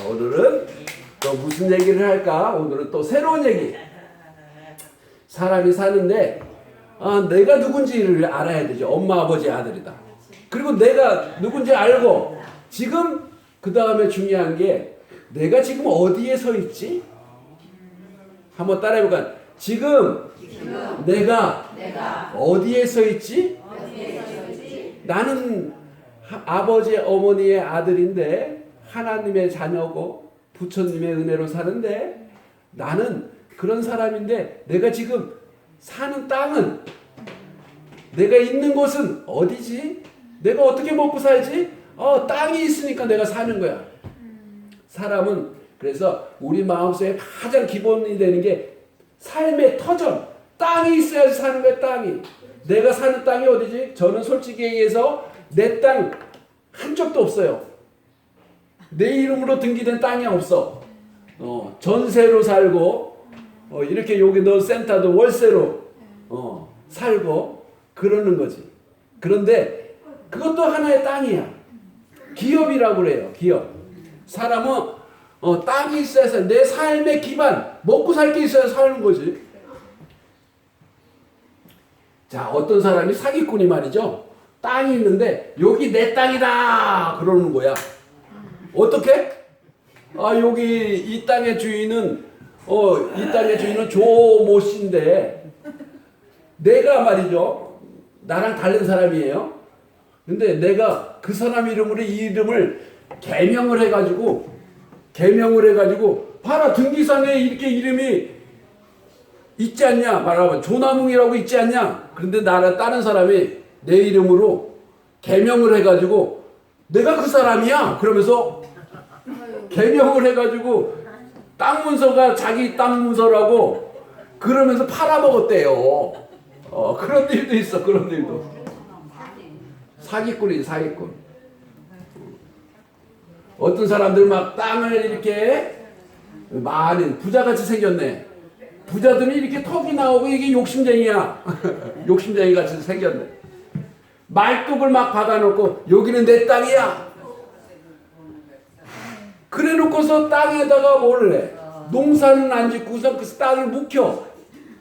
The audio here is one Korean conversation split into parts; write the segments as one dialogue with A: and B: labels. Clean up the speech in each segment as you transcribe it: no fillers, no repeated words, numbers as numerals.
A: 오늘은 또 무슨 얘기를 할까? 오늘은 또 새로운 얘기. 사람이 사는데 내가 누군지를 알아야 되죠. 엄마 아버지 아들이다. 그리고 내가 누군지 알고 지금 그 다음에 중요한 게 내가 지금 어디에 서 있지? 한번 따라해볼까요? 지금 내가 어디에 서 있지? 나는 아버지 어머니의 아들인데 하나님의 자녀고 부처님의 은혜로 사는데 나는 그런 사람인데 내가 지금 사는 땅은 내가 있는 곳은 어디지? 내가 어떻게 먹고 살지? 땅이 있으니까 내가 사는 거야. 사람은 그래서 우리 마음속에 가장 기본이 되는 게 삶의 터전. 땅이 있어야지 사는 거야. 땅이. 내가 사는 땅이 어디지? 저는 솔직히 얘기해서 내 땅 한쪽도 없어요. 내 이름으로 등기된 땅이 없어. 전세로 살고 이렇게 여기 너 센터도 월세로 살고 그러는 거지. 그런데 그것도 하나의 땅이야. 기업이라고 그래요. 기업. 사람은 땅이 있어야 돼. 내 삶의 기반, 먹고 살 게 있어야 사는 거지. 자, 어떤 사람이 사기꾼이 말이죠. 땅이 있는데 여기 내 땅이다 그러는 거야. 어떻게? 여기 이 땅의 주인은 조모 씨인데 내가 말이죠. 나랑 다른 사람이에요. 근데 내가 그 사람 이름으로 이 이름을 개명을 해가지고 봐라 등기상에 이렇게 이름이 있지 않냐? 말하면 조남웅이라고 있지 않냐? 그런데 다른 사람이 내 이름으로 개명을 해가지고 내가 그 사람이야. 그러면서 개명을 해가지고 땅 문서가 자기 땅 문서라고 그러면서 팔아먹었대요. 그런 일도 있어. 그런 일도. 사기꾼이지 사기꾼. 어떤 사람들 막 땅을 이렇게 많이 부자같이 생겼네. 부자들은 이렇게 턱이 나오고 이게 욕심쟁이야. 욕심쟁이 같이 생겼네. 말뚝을 막 박아놓고 여기는 내 땅이야. 그래 놓고서 땅에다가 뭘 해? 농사는 안 짓고서 그 땅을 묵혀.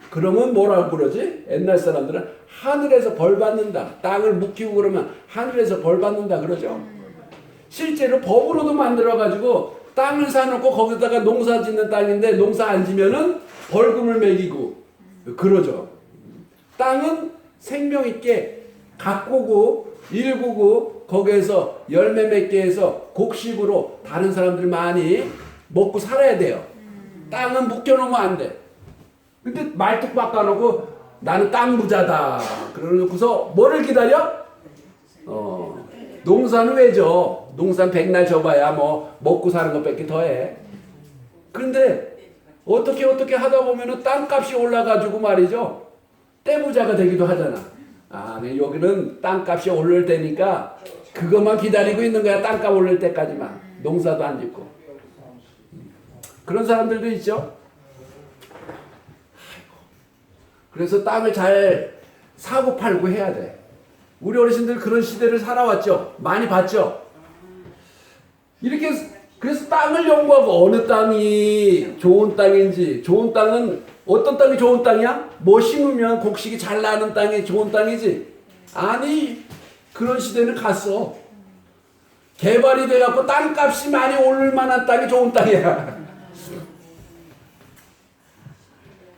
A: 그러면 뭐라고 그러지? 옛날 사람들은 하늘에서 벌 받는다. 땅을 묵히고 그러면 하늘에서 벌 받는다 그러죠. 실제로 법으로도 만들어가지고 땅을 사놓고 거기다가 농사 짓는 땅인데 농사 안 지면은 벌금을 매기고 그러죠. 땅은 생명 있게 가꾸고 일구고 거기에서 열매 맺게 해서 곡식으로 다른 사람들 많이 먹고 살아야 돼요. 땅은 묵혀놓으면 안 돼. 근데 말뚝 바꿔놓고 나는 땅 부자다. 그러고서 뭐를 기다려? 농사는 왜 져? 농사는 백날 져봐야 뭐 먹고 사는 것밖에 더해. 그런데 어떻게 하다 보면은 땅값이 올라가지고 말이죠. 떼부자가 되기도 하잖아. 여기는 땅값이 오를 때니까 그것만 기다리고 있는 거야. 땅값 오를 때까지만. 농사도 안 짓고. 그런 사람들도 있죠. 그래서 땅을 잘 사고 팔고 해야 돼. 우리 어르신들 그런 시대를 살아왔죠. 많이 봤죠. 이렇게 그래서 땅을 연구하고 어느 땅이 좋은 땅인지, 좋은 땅은 어떤 땅이 좋은 땅이야? 뭐 심으면 곡식이 잘 나는 땅이 좋은 땅이지. 아니 그런 시대는 갔어. 개발이 돼갖고 땅값이 많이 오를 만한 땅이 좋은 땅이야.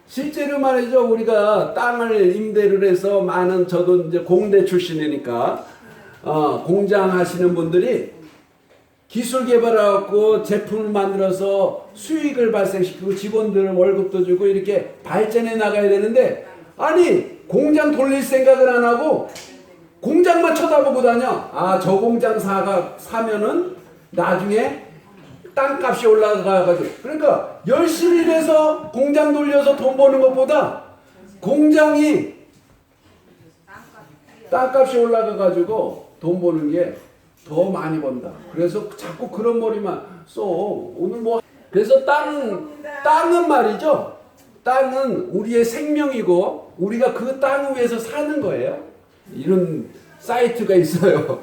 A: 실제로 말이죠. 우리가 땅을 임대를 해서 많은 저도 이제 공대 출신이니까 공장 하시는 분들이 기술 개발하고 제품을 만들어서 수익을 발생시키고 직원들 월급도 주고 이렇게 발전해 나가야 되는데 아니 공장 돌릴 생각을 안 하고 공장만 쳐다보고 다녀. 저 공장 사면은 나중에 땅값이 올라가가지고 그러니까 열심히 일해서 공장 돌려서 돈 버는 것보다 공장이 땅값이 올라가가지고 돈 버는 게 더 많이 번다. 그래서 자꾸 그런 머리만 써. 오늘 뭐 그래서 땅은 말이죠. 땅은 우리의 생명이고 우리가 그 땅 위에서 사는 거예요. 이런 사이트가 있어요.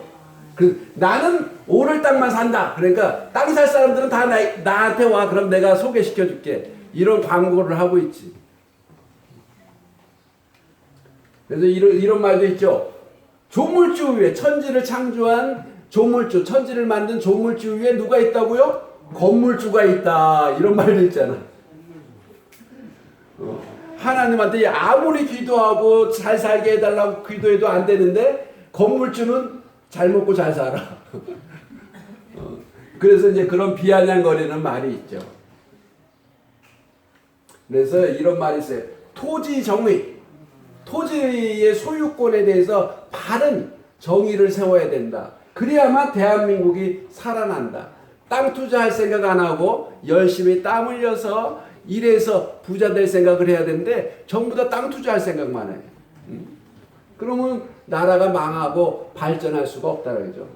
A: 나는 오를 땅만 산다. 그러니까 땅 살 사람들은 다 나한테 와. 그럼 내가 소개시켜 줄게. 이런 광고를 하고 있지. 그래서 이런 말도 있죠. 조물주 위에, 천지를 창조한 조물주, 천지를 만든 조물주 위에 누가 있다고요? 건물주가 있다. 이런 말도 있잖아. 하나님한테 아무리 기도하고 잘 살게 해달라고 기도해도 안 되는데 건물주는 잘 먹고 잘 살아. 그래서 이제 그런 비아냥거리는 말이 있죠. 그래서 이런 말이 있어요. 토지 정의. 토지의 소유권에 대해서 바른 정의를 세워야 된다. 그래야만 대한민국이 살아난다. 땅 투자할 생각 안 하고 열심히 땀 흘려서 일해서 부자 될 생각을 해야 되는데 전부 다 땅 투자할 생각만 해. 그러면 나라가 망하고 발전할 수가 없다는 거죠.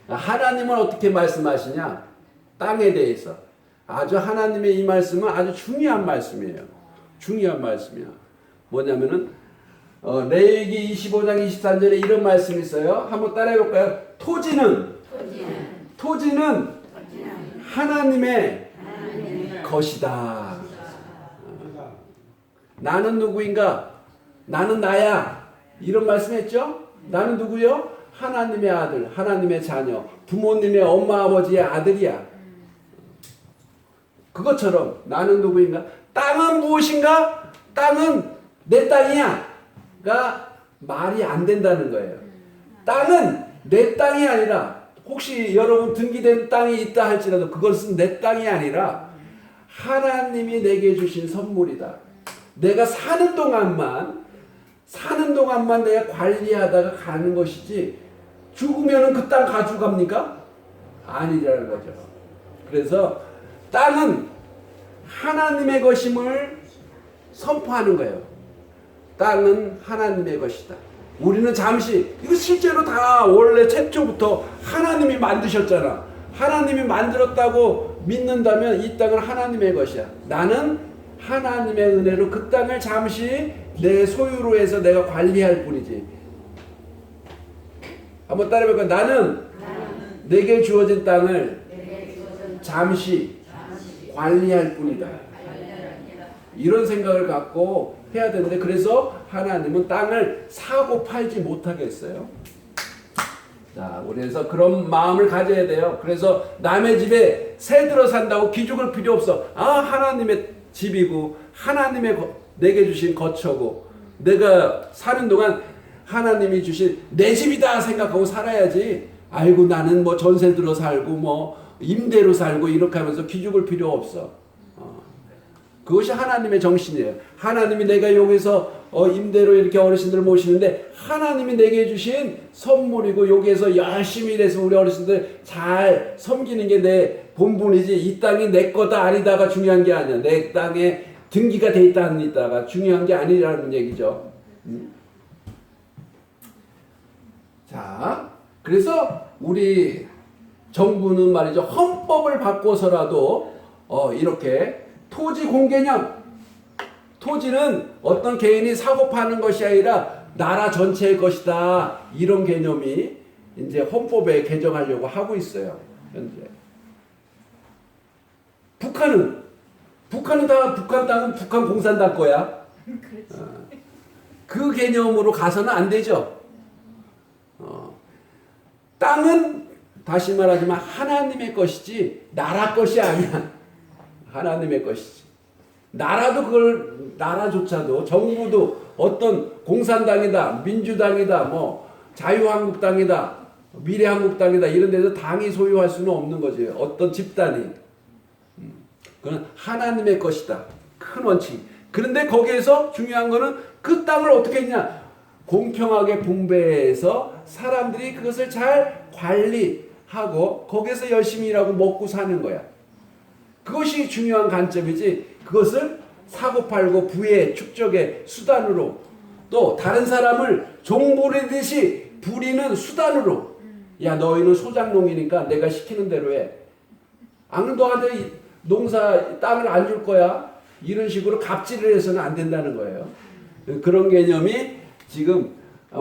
A: 하나님은 어떻게 말씀하시냐? 땅에 대해서. 아주 하나님의 이 말씀은 아주 중요한 말씀이에요. 중요한 말씀이야. 뭐냐면은 레위기 25장 23절에 이런 말씀이 있어요. 한번 따라해 볼까요? 토지는 하나님의 것이다. 나는 누구인가? 나는 나야. 이런 말씀했죠? 나는 누구요? 하나님의 아들, 하나님의 자녀, 부모님의 엄마 아버지의 아들이야. 그것처럼 나는 누구인가? 땅은 무엇인가? 땅은 내 땅이야.가 말이 안 된다는 거예요. 땅은 내 땅이 아니라 혹시 여러분 등기된 땅이 있다 할지라도 그것은 내 땅이 아니라 하나님이 내게 주신 선물이다. 내가 사는 동안만 내가 관리하다가 가는 것이지 죽으면은 그 땅 가져갑니까? 아니라는 거죠. 그래서 땅은 하나님의 것임을 선포하는 거예요. 땅은 하나님의 것이다. 우리는 잠시 이거 실제로 다 원래 최초부터 하나님이 만드셨잖아. 하나님이 만들었다고 믿는다면 이 땅은 하나님의 것이야. 나는 하나님의 은혜로 그 땅을 잠시 내 소유로 해서 내가 관리할 뿐이지. 한번 따라해볼까요? 나는 내게 주어진 땅을 잠시 관리할 뿐이다. 이런 생각을 갖고 해야 되는데 그래서 하나님은 땅을 사고 팔지 못하게 했어요. 자, 그래서 그런 마음을 가져야 돼요. 그래서 남의 집에 새 들어 산다고 기죽을 필요 없어. 하나님의 집이고 하나님의 내게 주신 거처고 내가 사는 동안 하나님이 주신 내 집이다 생각하고 살아야지. 아이고 나는 뭐 전세 들어 살고 뭐 임대로 살고 이렇게 하면서 기죽을 필요 없어. 그것이 하나님의 정신이에요. 하나님이 내가 여기서 임대로 이렇게 어르신들 모시는데 하나님이 내게 주신 선물이고 여기에서 열심히 일해서 우리 어르신들 잘 섬기는 게 내 본분이지 이 땅이 내 거다 아니다가 중요한 게 아니야. 내 땅에 등기가 돼 있다 안 있다가 중요한 게 아니라는 얘기죠. 자, 그래서 우리 정부는 말이죠. 헌법을 바꿔서라도 이렇게 토지 공개념, 토지는 어떤 개인이 사고 파는 것이 아니라 나라 전체의 것이다. 이런 개념이 이제 헌법에 개정하려고 하고 있어요. 현재. 북한은 다 북한 땅은 북한 공산당 거야. 그 개념으로 가서는 안 되죠. 땅은 다시 말하지만 하나님의 것이지 나라 것이 아니야. 하나님의 것이지. 나라조차도 정부도 어떤 공산당이다, 민주당이다, 뭐 자유한국당이다, 미래한국당이다 이런 데서 당이 소유할 수는 없는 거지. 어떤 집단이. 그건 하나님의 것이다. 큰 원칙. 그런데 거기에서 중요한 거는 그 땅을 어떻게 했냐. 공평하게 분배해서 사람들이 그것을 잘 관리하고 거기에서 열심히 일하고 먹고 사는 거야. 그것이 중요한 관점이지 그것을 사고팔고 부의 축적의 수단으로 또 다른 사람을 종부리듯이 부리는 수단으로 야 너희는 소작농이니까 내가 시키는 대로 해. 안 너한테 농사 땅을 안 줄 거야. 이런 식으로 갑질을 해서는 안 된다는 거예요. 그런 개념이 지금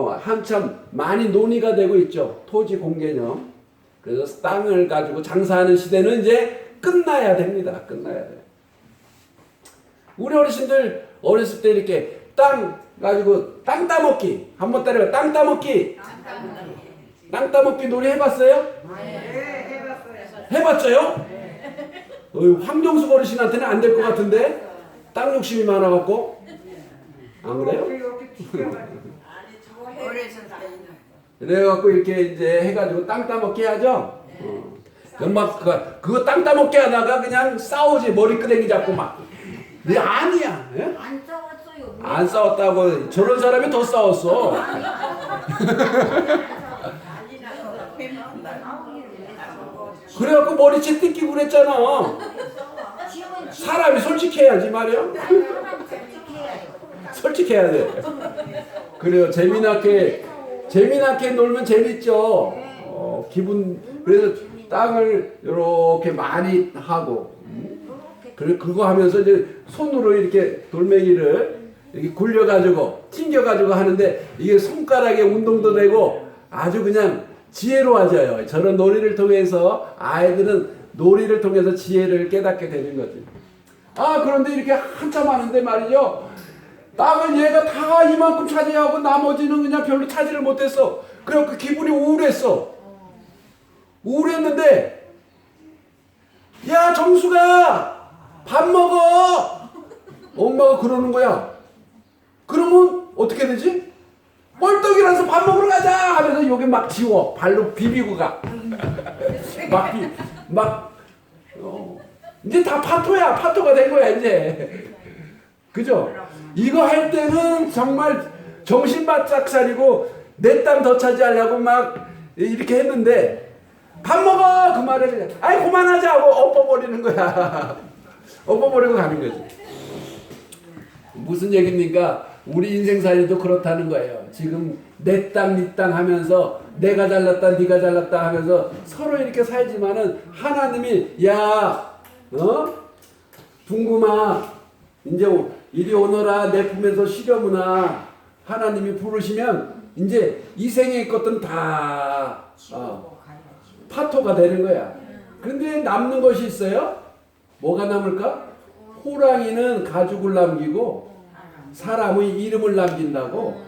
A: 한참 많이 논의가 되고 있죠. 토지 공개념. 그래서 땅을 가지고 장사하는 시대는 이제 끝나야 됩니다. 끝나야 돼요. 우리 어르신들 어렸을 때 이렇게 땅 가지고 땅 따먹기 한번 따라해. 땅 따먹기. 땅 따먹기 놀이 해봤어요?
B: 네, 해봤어요.
A: 해봤어요? 황정숙 어르신한테는 안 될 것 같은데 땅 욕심이 많아갖고 안 그래요? 그래갖고 이렇게 이제 해가지고 땅 따먹기 하죠. 막 그거 땅 따먹기 하다가 그냥 싸우지 머리끄댕이 잡고 막. 네 아니야. 예?
B: 안 싸웠어요.
A: 안 싸웠다고 저런 사람이 더 싸웠어. 그래갖고 머리채 뜯기고 그랬잖아. 사람이 솔직해야지 말이야. 솔직해야 돼. 그래요. 재미나게 놀면 재밌죠. 기분 그래서 땅을 이렇게 많이 하고 그래 그거 하면서 이제 손으로 이렇게 돌멩이를 이렇게 굴려가지고 튕겨가지고 하는데 이게 손가락에 운동도 되고 아주 그냥 지혜로워져요. 저런 놀이를 통해서 아이들은 놀이를 통해서 지혜를 깨닫게 되는 거지. 그런데 이렇게 한참 하는데 말이죠. 땅을 얘가 다 이만큼 차지하고 나머지는 그냥 별로 차지를 못했어. 그래갖고 기분이 우울했어. 우울했는데 야 정수가 밥 먹어. 엄마가 그러는 거야. 그러면 어떻게 되지? 뻘떡이라서 밥 먹으러 가자 하면서 여기 막 지워 발로 비비고 가. 이제 다 파토가 된 거야 이제. 그죠? 이거 할 때는 정말 정신 바짝 차리고 내 땅 더 차지하려고 막 이렇게 했는데 밥 먹어 그 말을 그냥 아이 그만하자 하고 엎어버리는 거야. 엎어버리고 가는 거지. 무슨 얘기입니까? 우리 인생살이도 그렇다는 거예요. 지금 내 땅, 네 땅 하면서 내가 잘났다, 네가 잘났다 하면서 서로 이렇게 살지만은 하나님이 둥금아 이제 이리 오너라 내 품에서 쉬려무나 하나님이 부르시면 이제 이 생의 것들은 다 파토가 되는 거야. 그런데 남는 것이 있어요? 뭐가 남을까? 호랑이는 가죽을 남기고 사람의 이름을 남긴다고.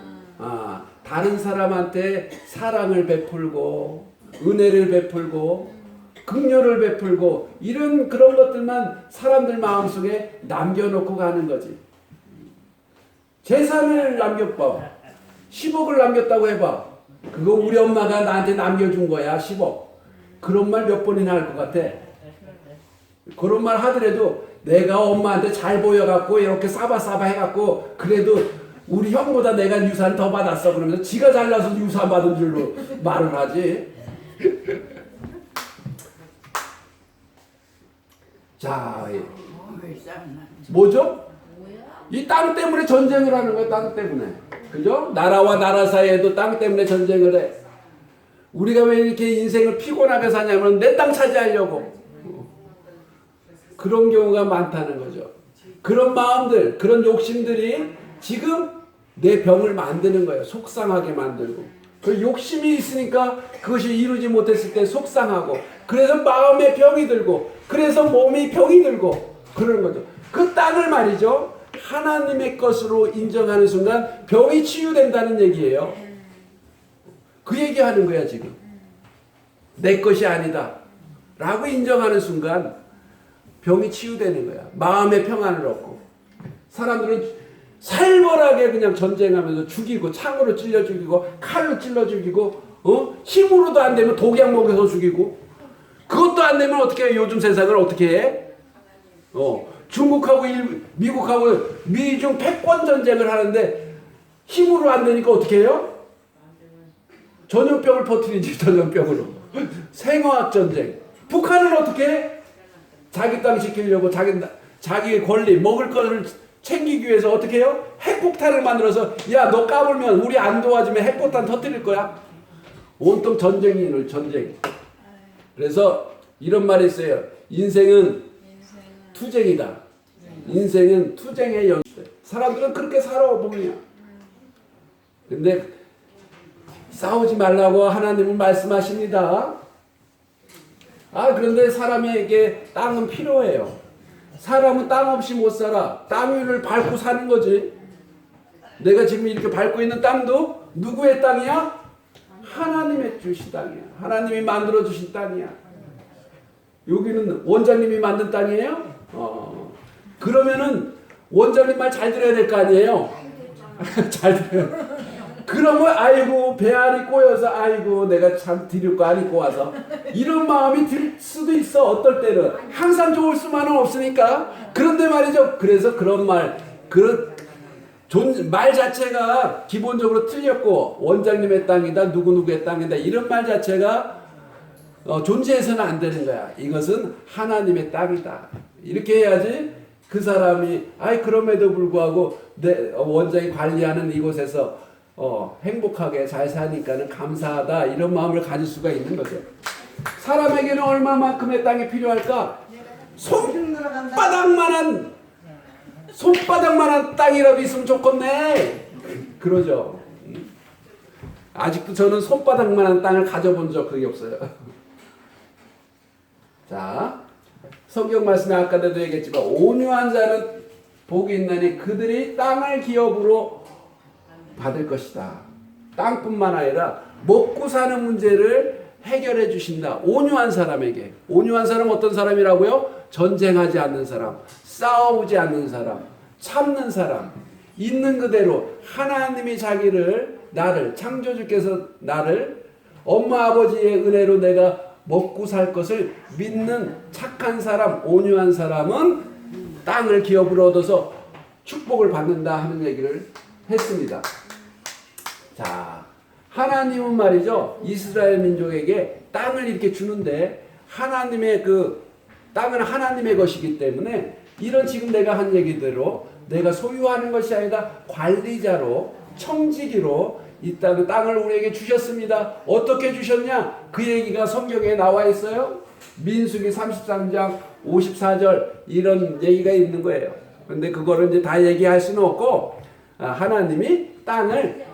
A: 다른 사람한테 사랑을 베풀고 은혜를 베풀고 긍휼을 베풀고 이런 그런 것들만 사람들 마음속에 남겨놓고 가는 거지. 재산을 남겨봐. 10억을 남겼다고 해봐. 그거 우리 엄마가 나한테 남겨준 거야 10억. 그런 말 몇 번이나 할 것 같아. 그런 말 하더라도 내가 엄마한테 잘 보여갖고 이렇게 싸바싸바 해갖고 그래도 우리 형보다 내가 유산 더 받았어 그러면서 지가 잘나서 유산 받은 줄로 말을 하지. 자, 뭐죠? 이 땅 때문에 전쟁을 하는 거야. 땅 때문에. 그죠? 나라와 나라 사이에도 땅 때문에 전쟁을 해. 우리가 왜 이렇게 인생을 피곤하게 사냐면 내 땅 차지하려고. 그런 경우가 많다는 거죠. 그런 마음들, 그런 욕심들이 지금 내 병을 만드는 거예요. 속상하게 만들고. 그 욕심이 있으니까 그것이 이루지 못했을 때 속상하고, 그래서 마음에 병이 들고, 그래서 몸이 병이 들고, 그러는 거죠. 그 땅을 말이죠. 하나님의 것으로 인정하는 순간 병이 치유된다는 얘기예요. 그 얘기하는 거야 지금. 내 것이 아니다 라고 인정하는 순간 병이 치유되는 거야. 마음의 평안을 얻고. 사람들은 살벌하게 그냥 전쟁하면서 죽이고, 창으로 찔러 죽이고, 칼로 찔러 죽이고, 힘으로도 안 되면 독약 먹여서 죽이고, 그것도 안 되면 어떻게 해? 요즘 세상을 어떻게 해? 중국하고 미국하고 미중 패권 전쟁을 하는데 힘으로 안 되니까 어떻게 해요? 전염병을 퍼뜨리지. 전염병으로. 생화학 전쟁. 북한은 어떻게 해? 자기 땅 지키려고 자기 권리 먹을 것을 챙기기 위해서 어떻게 해요? 핵폭탄을 만들어서 야 너 까불면 우리 안 도와주면 핵폭탄 터뜨릴 거야. 온통 전쟁이는 전쟁. 그래서 이런 말이 있어요. 인생은 투쟁이다. 인생은 투쟁의 연대. 사람들은 그렇게 살아 보면. 근데 싸우지 말라고 하나님은 말씀하십니다. 그런데 사람에게 땅은 필요해요. 사람은 땅 없이 못 살아. 땅 위를 밟고 사는 거지. 내가 지금 이렇게 밟고 있는 땅도 누구의 땅이야? 하나님의 주신 땅이야. 하나님이 만들어 주신 땅이야. 여기는 원장님이 만든 땅이에요? 그러면은 원장님 말 잘 들어야 될 거 아니에요? 잘 들어요. 그러면 아이고 배알이 꼬여서 아이고 내가 참 드릴 거 안 입고 와서 이런 마음이 들 수도 있어. 어떨 때는 항상 좋을 수만은 없으니까. 그런데 말이죠. 그래서 그런 말 말 자체가 기본적으로 틀렸고 원장님의 땅이다 누구누구의 땅이다 이런 말 자체가 존재해서는 안 되는 거야. 이것은 하나님의 땅이다. 이렇게 해야지 그 사람이 그럼에도 불구하고 내 원장이 관리하는 이곳에서 행복하게 잘 사니까는 감사하다 이런 마음을 가질 수가 있는 거죠. 사람에게는 얼마만큼의 땅이 필요할까? 손바닥만한 땅이라도 있으면 좋겠네. 그러죠. 아직도 저는 손바닥만한 땅을 가져본 적이 없어요. 자, 성경 말씀에 아까도 얘기했지만 온유한 자는 복이 있나니 그들이 땅을 기업으로 받을 것이다. 땅뿐만 아니라 먹고 사는 문제를 해결해 주신다. 온유한 사람에게. 온유한 사람은 어떤 사람이라고요? 전쟁하지 않는 사람, 싸우지 않는 사람, 참는 사람, 있는 그대로 하나님이 나를 창조주께서 나를 엄마 아버지의 은혜로 내가 먹고 살 것을 믿는 착한 사람, 온유한 사람은 땅을 기업으로 얻어서 축복을 받는다 하는 얘기를 했습니다. 자, 하나님은 말이죠. 이스라엘 민족에게 땅을 이렇게 주는데 하나님의 땅은 하나님의 것이기 때문에 이런 지금 내가 한 얘기대로 내가 소유하는 것이 아니라 관리자로 청지기로 이 땅을 우리에게 주셨습니다. 어떻게 주셨냐? 그 얘기가 성경에 나와 있어요. 민수기 33장 54절 이런 얘기가 있는 거예요. 그런데 그거를 이제 다 얘기할 수는 없고 하나님이 땅을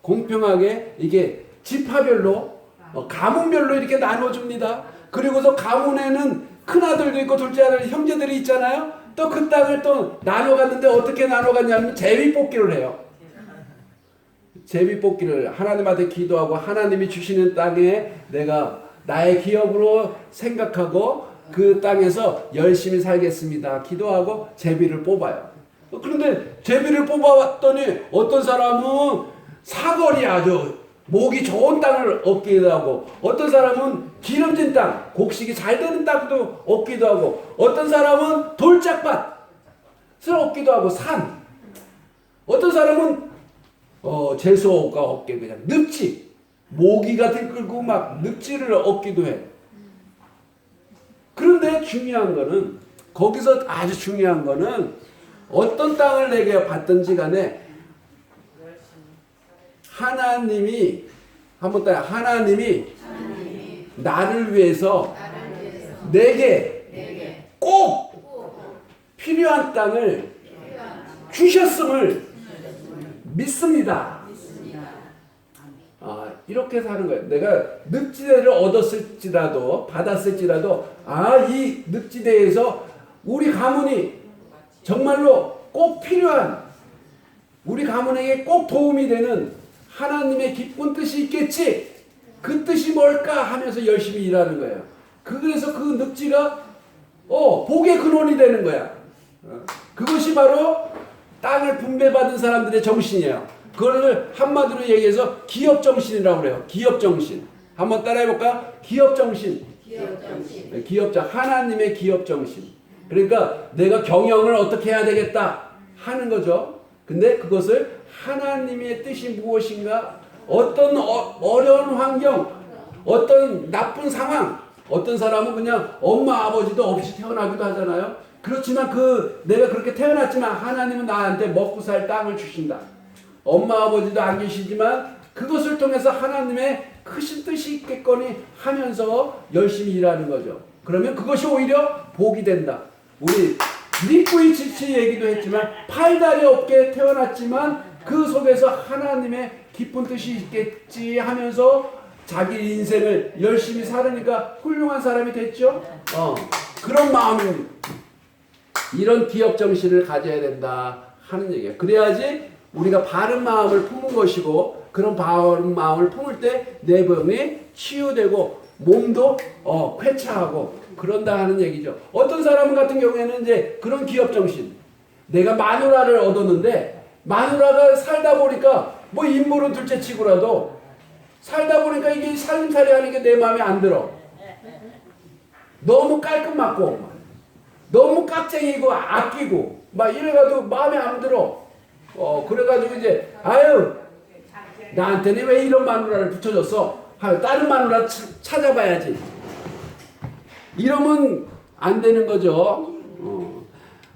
A: 공평하게 이게 지파별로 가문별로 이렇게 나눠줍니다. 그리고서 가문에는 큰아들도 있고 둘째 아들 형제들이 있잖아요. 또 그 땅을 또 나눠갔는데 어떻게 나눠갔냐면 제비뽑기를 해요. 제비뽑기를 하나님한테 기도하고 하나님이 주시는 땅에 내가 나의 기업으로 생각하고 그 땅에서 열심히 살겠습니다. 기도하고 제비를 뽑아요. 그런데 제비를 뽑아왔더니 어떤 사람은 사거리 아주 목이 좋은 땅을 얻기도 하고 어떤 사람은 기름진 땅, 곡식이 잘 되는 땅도 얻기도 하고 어떤 사람은 돌짝밭을 얻기도 하고 산 어떤 사람은 재수가 없게 그냥 늪지 모기가 들끓고 막 늪지를 얻기도 해. 그런데 중요한 거는 거기서 아주 중요한 거는 어떤 땅을 내게 받든지 간에 하나님이 나를 위해서 내게 꼭 필요한 땅을 주셨음을 믿습니다. 이렇게 사는 거예요. 내가 늪지대를 받았을지라도 이 늪지대에서 우리 가문이 정말로 꼭 필요한 우리 가문에게 꼭 도움이 되는 하나님의 기쁜 뜻이 있겠지. 그 뜻이 뭘까 하면서 열심히 일하는 거예요. 그래서 그 늪지가 복의 근원이 되는 거야. 그것이 바로 땅을 분배받은 사람들의 정신이에요. 그거를 한마디로 얘기해서 기업정신이라고 그래요. 기업정신. 한번 따라해볼까? 기업정신. 하나님의 기업정신. 그러니까 내가 경영을 어떻게 해야 되겠다 하는 거죠. 근데 그것을 하나님의 뜻이 무엇인가? 어떤 어려운 환경, 어떤 나쁜 상황, 어떤 사람은 그냥 엄마 아버지도 없이 태어나기도 하잖아요. 그렇지만 내가 그렇게 태어났지만 하나님은 나한테 먹고 살 땅을 주신다. 엄마 아버지도 안 계시지만 그것을 통해서 하나님의 크신 뜻이 있겠거니 하면서 열심히 일하는 거죠. 그러면 그것이 오히려 복이 된다. 우리 니꾸이치치 얘기도 했지만 팔다리 없게 태어났지만 그 속에서 하나님의 깊은 뜻이 있겠지 하면서 자기 인생을 열심히 살으니까 훌륭한 사람이 됐죠. 그런 마음입니다. 이런 기업 정신을 가져야 된다 하는 얘기예요. 그래야지 우리가 바른 마음을 품은 것이고, 그런 바른 마음을 품을 때 내 병이 치유되고 몸도 쾌차하고 그런다 하는 얘기죠. 어떤 사람 같은 경우에는 이제 그런 기업 정신, 내가 마누라를 얻었는데 마누라가 살다 보니까 뭐 인물은 둘째치고라도 살다 보니까 이게 살림살이 하는 게 내 마음에 안 들어. 너무 깔끔맞고 너무 깍쟁이고 아끼고 막 이래가지고 마음에 안 들어. 그래가지고 이제 아유 나한테는 왜 이런 마누라를 붙여줬어? 다른 마누라 찾아봐야지. 이러면 안 되는 거죠.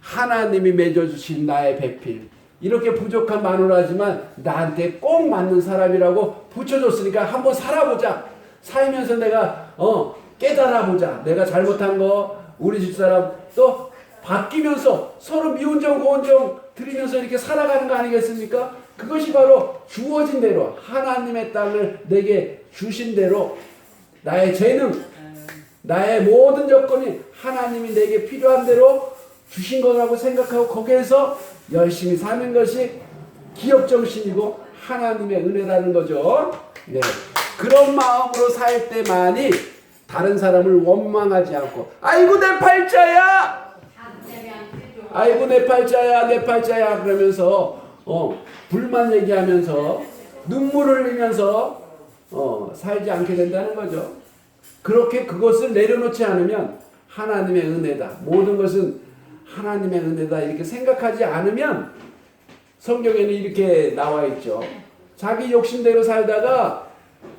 A: 하나님이 맺어주신 나의 배필, 이렇게 부족한 마누라지만 나한테 꼭 맞는 사람이라고 붙여줬으니까 한번 살아보자. 살면서 내가 깨달아보자. 내가 잘못한 거 우리 집사람 또 바뀌면서 서로 미운정 고운정 드리면서 이렇게 살아가는 거 아니겠습니까? 그것이 바로 주어진 대로 하나님의 땅을 내게 주신 대로 나의 재능, 나의 모든 조건이 하나님이 내게 필요한 대로 주신 거라고 생각하고 거기에서 열심히 사는 것이 기업정신이고 하나님의 은혜라는 거죠. 네. 그런 마음으로 살 때만이 다른 사람을 원망하지 않고 아이고 내 팔자야, 아이고 내 팔자야, 내 팔자야 그러면서 불만 얘기하면서 눈물 흘리면서 살지 않게 된다는 거죠. 그렇게 그것을 내려놓지 않으면 하나님의 은혜다, 모든 것은 하나님의 은혜다 이렇게 생각하지 않으면 성경에는 이렇게 나와 있죠. 자기 욕심대로 살다가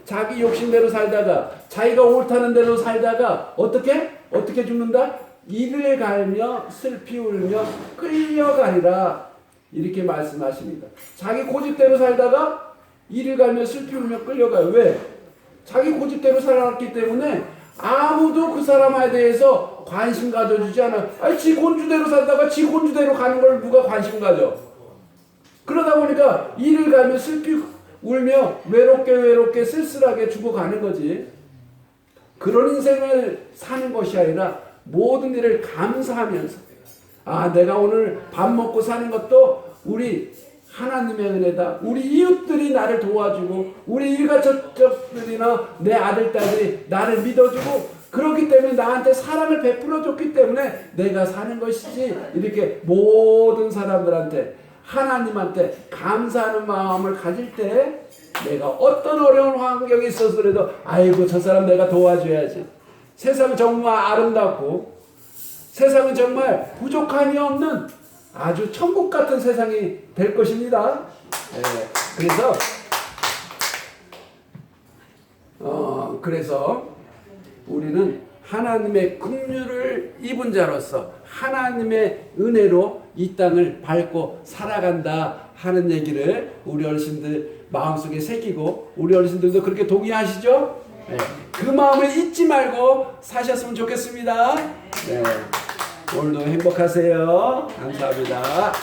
A: 자기가 옳다는 대로 살다가 어떻게 죽는다? 이를 갈며 슬피 울며 끌려가리라 이렇게 말씀하십니다. 자기 고집대로 살다가 이를 갈며 슬피 울며 끌려가요. 왜? 자기 고집대로 살았기 때문에 아무도 그 사람에 대해서 관심 가져주지 않아요. 아니 지 본주대로 살다가 지 본주대로 가는 걸 누가 관심 가져? 그러다 보니까 이를 갈며 슬피 울며 외롭게 쓸쓸하게 죽어가는 거지. 그런 인생을 사는 것이 아니라 모든 일을 감사하면서 내가 오늘 밥 먹고 사는 것도 우리 하나님의 은혜다. 우리 이웃들이 나를 도와주고 우리 일가족들이나 내 아들 딸들이 나를 믿어주고 그렇기 때문에 나한테 사랑을 베풀어 줬기 때문에 내가 사는 것이지. 이렇게 모든 사람들한테 하나님한테 감사하는 마음을 가질 때 내가 어떤 어려운 환경이 있어서라도 아이고 저 사람 내가 도와줘야지. 세상은 정말 아름답고 세상은 정말 부족함이 없는 아주 천국 같은 세상이 될 것입니다. 그래서 우리는 하나님의 긍휼을 입은 자로서 하나님의 은혜로 이 땅을 밟고 살아간다 하는 얘기를 우리 어르신들 마음속에 새기고 우리 어르신들도 그렇게 동의하시죠? 네. 그 마음을 잊지 말고 사셨으면 좋겠습니다. 네. 오늘도 행복하세요. 감사합니다.